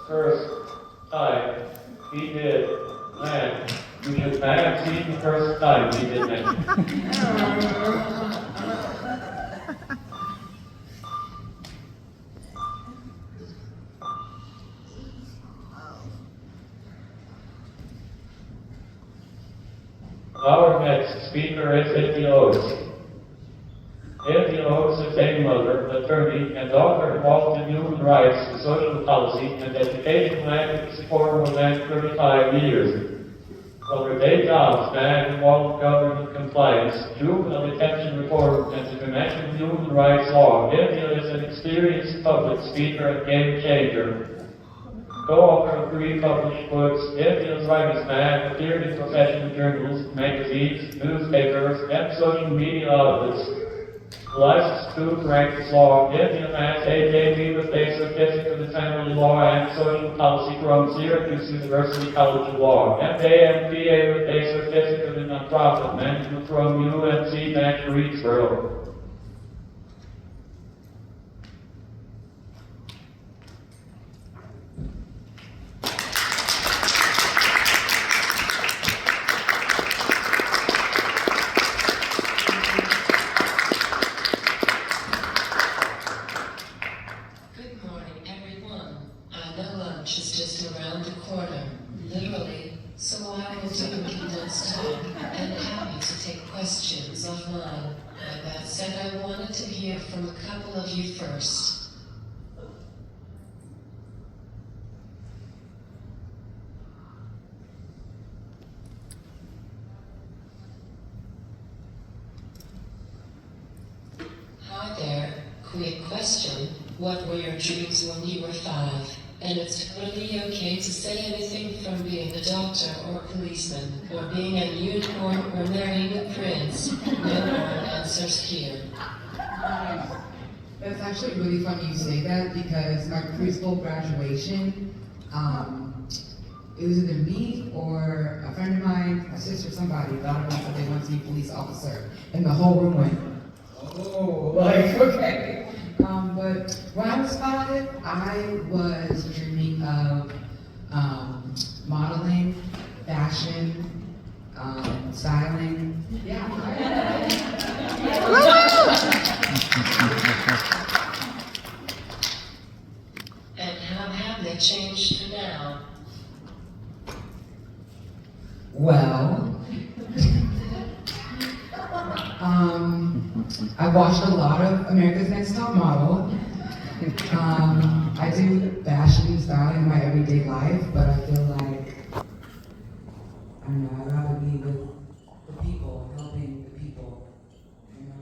first time he did land, because I have seen the first time he did land. Our next speaker is Anthony Oates. Anthony Oates is a mother, attorney, and author involved in human rights, social policy, and educational advocacy for more than 35 years. From her day jobs span involved government compliance, juvenile detention reform, and international human rights law, Anthony is an experienced public speaker and game changer. Co-author of 3 published books, Anthony's writing span appeared in professional journals, magazines, newspapers, and social media outlets. Licensed to practice law, Anthony has a JD with a certificate in family law and social policy from Syracuse University College of Law, and a MBA with a certificate in nonprofit management from UNC Greensboro. From a couple of you first. Hi there, quick question. What were your dreams when you were 5? And it's totally okay to say anything from being a doctor or a policeman, or being a unicorn or marrying a prince. No wrong answers here. That's actually really funny you say that because my preschool graduation, it was either me or a friend of mine, my sister, somebody thought about that they wanted to be a police officer, and the whole room went, oh, like, okay. But when I was 5, I was dreaming of modeling, fashion, styling. Yeah. And how have they changed to now? Well, I watched a lot of America's Next Top Model. I do fashion and styling in my everyday life, but I feel like, I don't know, I'd rather be with the people, helping the people, you know?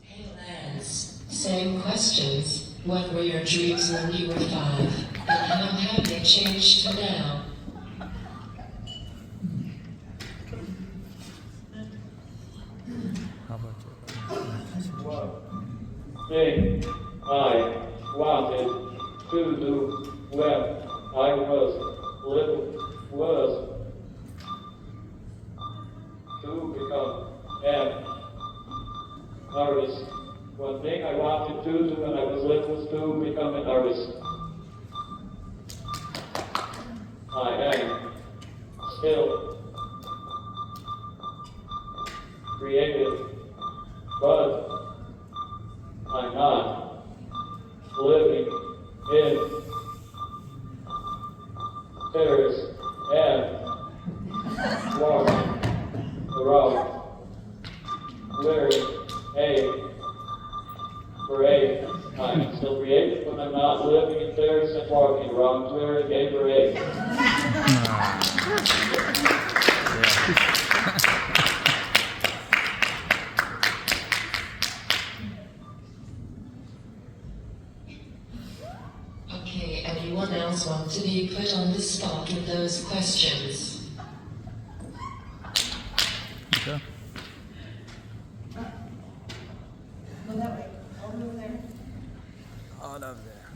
Hey Lance, same questions. What were your dreams when you were 5? And how have they changed to now? One thing I wanted to do when I was little was to become an artist. One thing I wanted to do when I was little was to become an artist. I am still creative, but I'm not living in Paris and walking around wearing a beret. I'm still creative, but I'm not living in Paris and walking around wearing a beret. Okay, anyone else want to be put on the spot with those questions? Okay. Go that way. Over there. All of there.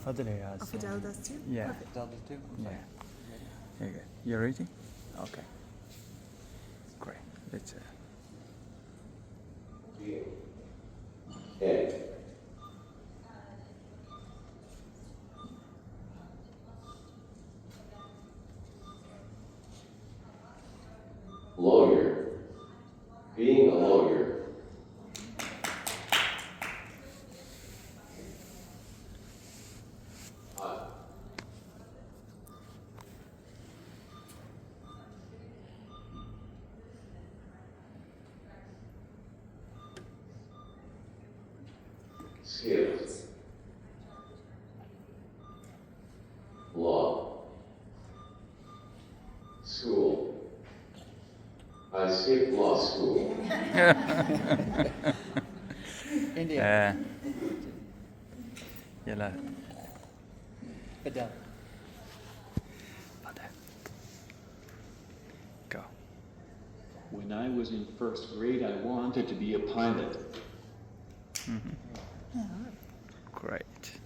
Adelaide. Fidel does too? Yeah. Perfect. Yeah. Okay. You ready? Okay. Great. Let's. Lawyer. Being a lawyer. Skills. Law. School. I skipped law school. À, vậy là Fidel. vào đây. Go. When I was in first grade, I wanted to be a pilot. Great.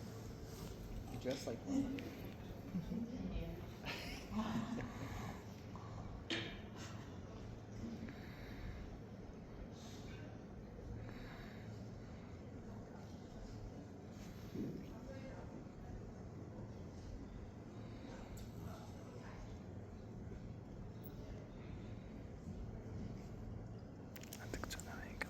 You dress like one. 안 듣잖아, 이거.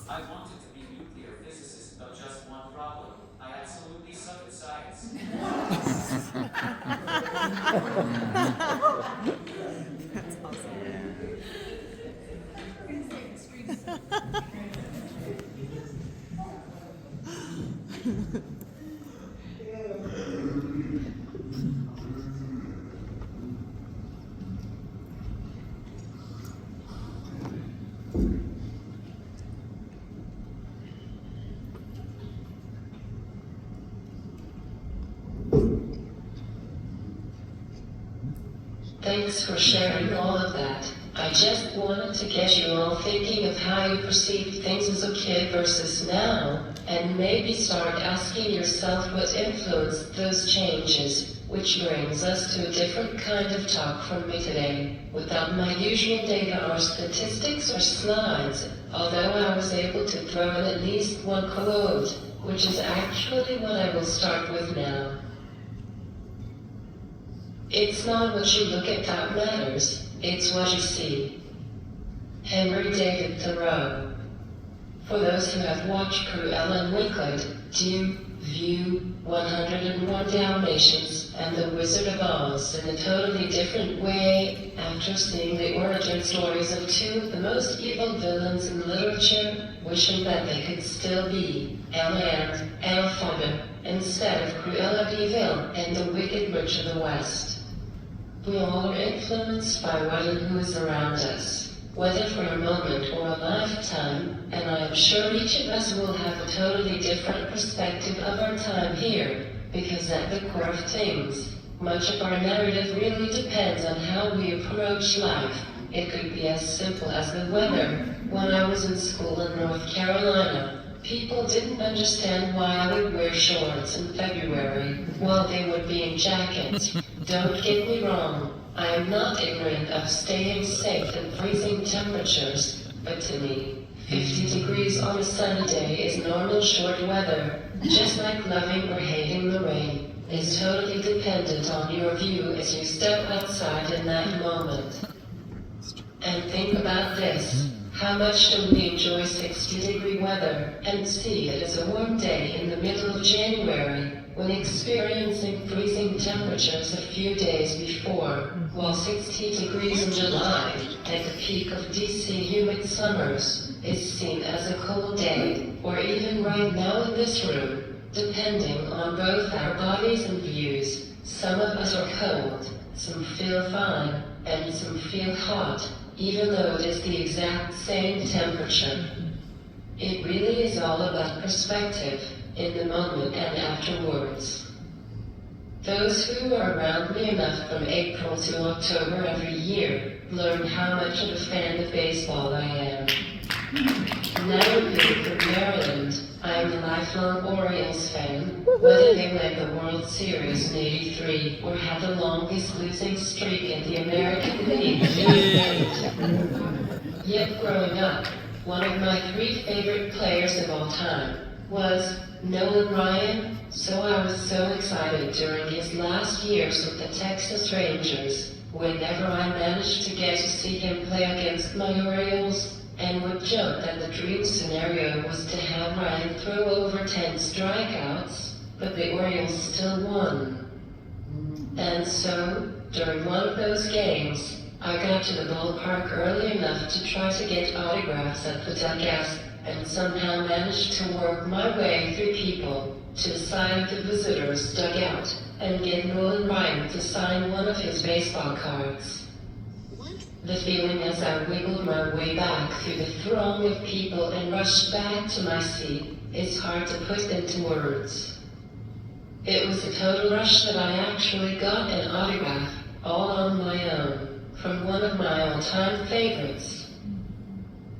I wanted to be a nuclear physicist, but just one problem. I absolutely suck at science. Thanks for sharing all of that. I just wanted to get you all thinking of how you perceived things as a kid versus now, and maybe start asking yourself what influenced those changes, which brings us to a different kind of talk from me today, without my usual data or statistics or slides, although I was able to throw in at least one quote, which is actually what I will start with now. It's not what you look at that matters, it's what you see. Henry David Thoreau. For those who have watched Cruella and Winklet, do view 101 Dalmatians and The Wizard of Oz in a totally different way after seeing the origin stories of two of the most evil villains in literature, wishing that they could still be Ella and Elphaba instead of Cruella de Vil and the Wicked Witch of the West. We all are influenced by what and who is around us, whether for a moment or a lifetime, and I am sure each of us will have a totally different perspective of our time here, because at the core of things, much of our narrative really depends on how we approach life. It could be as simple as the weather when I was in school in North Carolina, people didn't understand why I would wear shorts in February while they would be in jackets. Don't get me wrong, I am not ignorant of staying safe in freezing temperatures, but to me, 50 degrees on a sunny day is normal short weather, just like loving or hating the rain is totally dependent on your view as you step outside in that moment. And think about this. How much do we enjoy 60-degree weather and see it as a warm day in the middle of January when experiencing freezing temperatures a few days before, while 60 degrees in July, at the peak of DC humid summers, is seen as a cold day, or even right now in this room, depending on both our bodies and views. Some of us are cold, some feel fine, and some feel hot, even though it is the exact same temperature. It really is all about perspective, in the moment and afterwards. Those who are around me enough from April to October every year learn how much of a fan of baseball I am. Now being from Maryland, I am a lifelong Orioles fan, whether they win the World Series in '83 or had the longest losing streak in the American League. Yet growing up, one of my 3 favorite players of all time was Nolan Ryan, so I was so excited during his last years with the Texas Rangers, whenever I managed to get to see him play against my Orioles, and would joke that the dream scenario was to have Ryan throw over 10 strikeouts, but the Orioles still won. And so, during one of those games, I got to the ballpark early enough to try to get autographs at the dugout, and somehow managed to work my way through people to the side of the visitors' dugout and get Nolan Ryan to sign one of his baseball cards. The feeling as I wiggled my way back through the throng of people and rushed back to my seat is hard to put into words. It was a total rush that I actually got an autograph, all on my own, from one of my all-time favorites.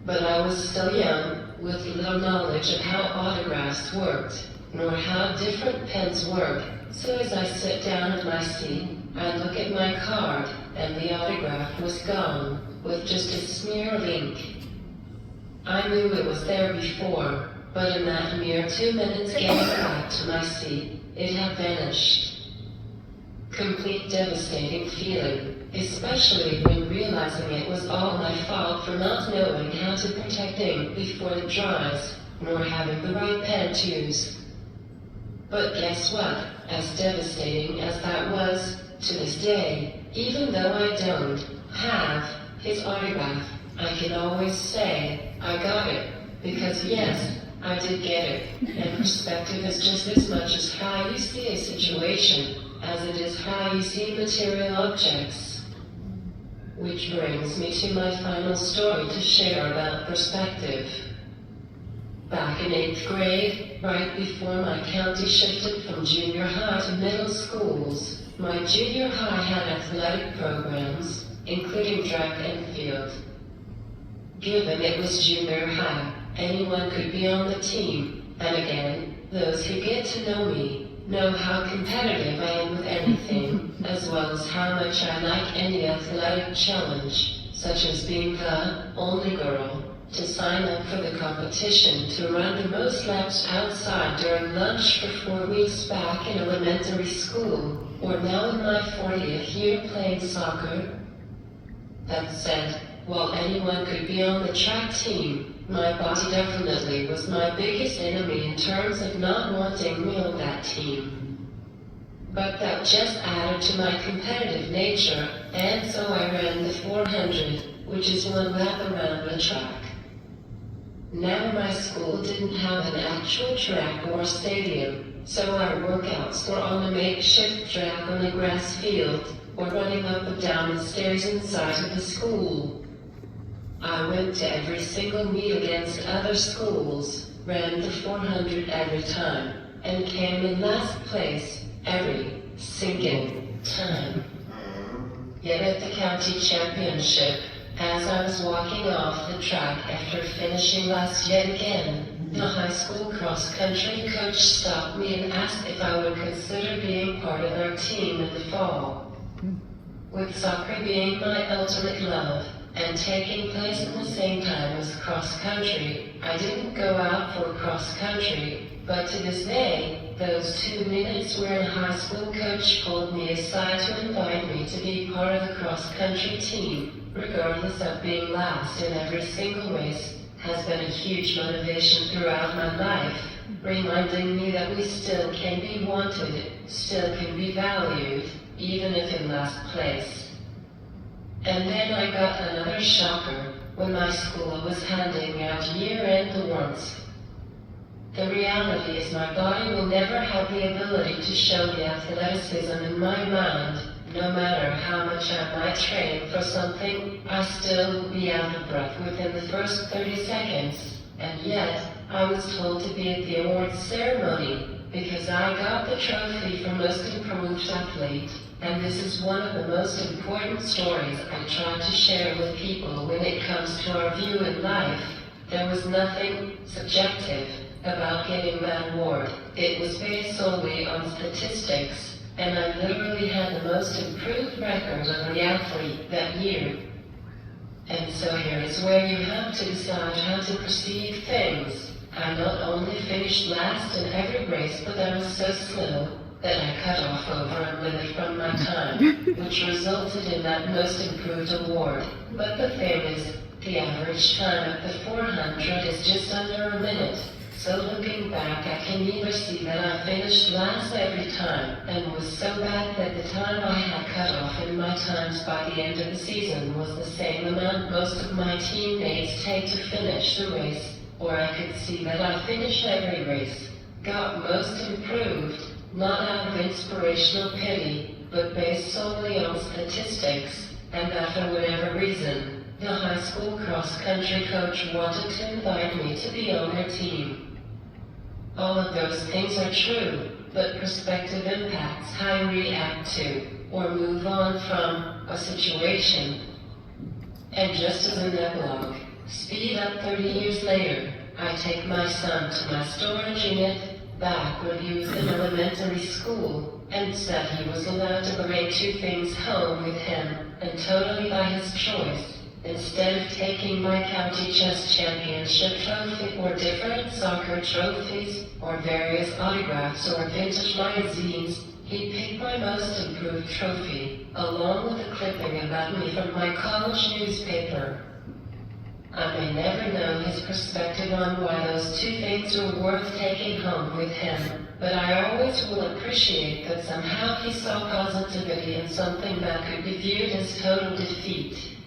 But I was still young, with little knowledge of how autographs worked, nor how different pens work, so as I sit down in my seat, I look at my card, and the autograph was gone, with just a smear of ink. I knew it was there before, but in that mere 2 minutes getting back to my seat, it had vanished. Complete devastating feeling, especially when realizing it was all my fault for not knowing how to protect ink before it dries, nor having the right pen to use. But guess what? As devastating as that was, to this day, even though I don't have his autograph, I can always say I got it, because yes, I did get it, and perspective is just as much as how you see a situation as it is how you see material objects. Which brings me to my final story to share about perspective. Back in 8th grade, right before my county shifted from junior high to middle schools, my junior high had athletic programs, including track and field. Given it was junior high, anyone could be on the team, and again, those who get to know me know how competitive I am with anything, as well as how much I like any athletic challenge, such as being the only girl to sign up for the competition to run the most laps outside during lunch for 4 weeks back in elementary school, or now in my 40th year playing soccer. That said, while anyone could be on the track team, my body definitely was my biggest enemy in terms of not wanting me on that team. But that just added to my competitive nature, and so I ran the 400, which is one lap around the track. Now my school didn't have an actual track or stadium, so our workouts were on a makeshift track on a grass field, or running up and down the stairs inside of the school. I went to every single meet against other schools, ran the 400 every time, and came in last place every single time. Yet at the county championship, as I was walking off the track after finishing last yet again, The high school cross-country coach stopped me and asked if I would consider being part of our team in the fall. With soccer being my ultimate love, and taking place at the same time as cross-country, I didn't go out for cross-country, but to this day, those 2 minutes where a high school coach pulled me aside to invite me to be part of the cross-country team, regardless of being last in every single race, has been a huge motivation throughout my life, reminding me that we still can be wanted, still can be valued, even if in last place. And then I got another shocker when my school was handing out year-end awards. The reality is my body will never have the ability to show the athleticism in my mind. No matter how much I might train for something, I still will be out of breath within the first 30 seconds. And yet, I was told to be at the awards ceremony because I got the trophy for Most Improved Athlete. And this is one of the most important stories I try to share with people when it comes to our view in life. There was nothing subjective about getting that award. It was based solely on statistics, and I literally had the most improved record of the athlete that year. And so here is where you have to decide how to perceive things. I not only finished last in every race, but I was so slow that I cut off over a minute from my time, which resulted in that Most Improved award. But the thing is, the average time at the 400 is just under a minute. So looking back, I can either see that I finished last every time and was so bad that the time I had cut off in my times by the end of the season was the same amount most of my teammates take to finish the race, or I could see that I finished every race, got Most Improved, not out of inspirational pity, but based solely on statistics, and that for whatever reason, the high school cross-country coach wanted to invite me to be on their team. All of those things are true, but perspective impacts how you react to, or move on from, a situation. And just as an epilogue, speed up 30 years later, I take my son to my storage unit, back when he was in elementary school, and said he was allowed to bring 2 things home with him, and totally by his choice. Instead of taking my county chess championship trophy or different soccer trophies or various autographs or vintage magazines, he picked my Most Improved trophy, along with a clipping about me from my college newspaper. I may never know his perspective on why those 2 things were worth taking home with him, but I always will appreciate that somehow he saw positivity in something that could be viewed as total defeat.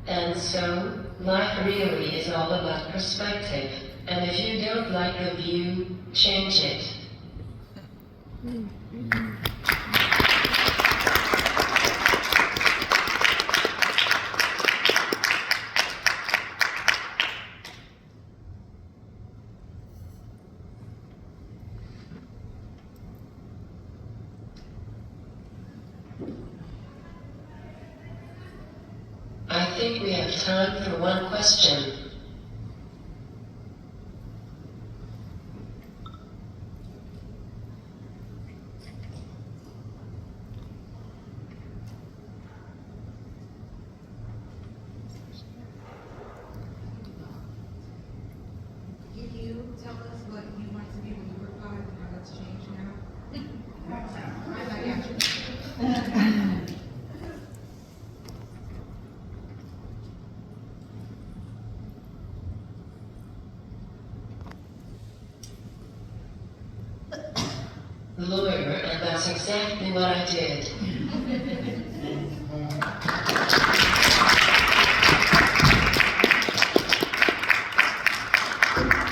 And so, life really is all about perspective, and if you don't like the view, change it. I think we have time for one question. Can you tell us what you want to be when you were 5 and how that's changed now? I got you. Lawyer, and that's exactly what I did.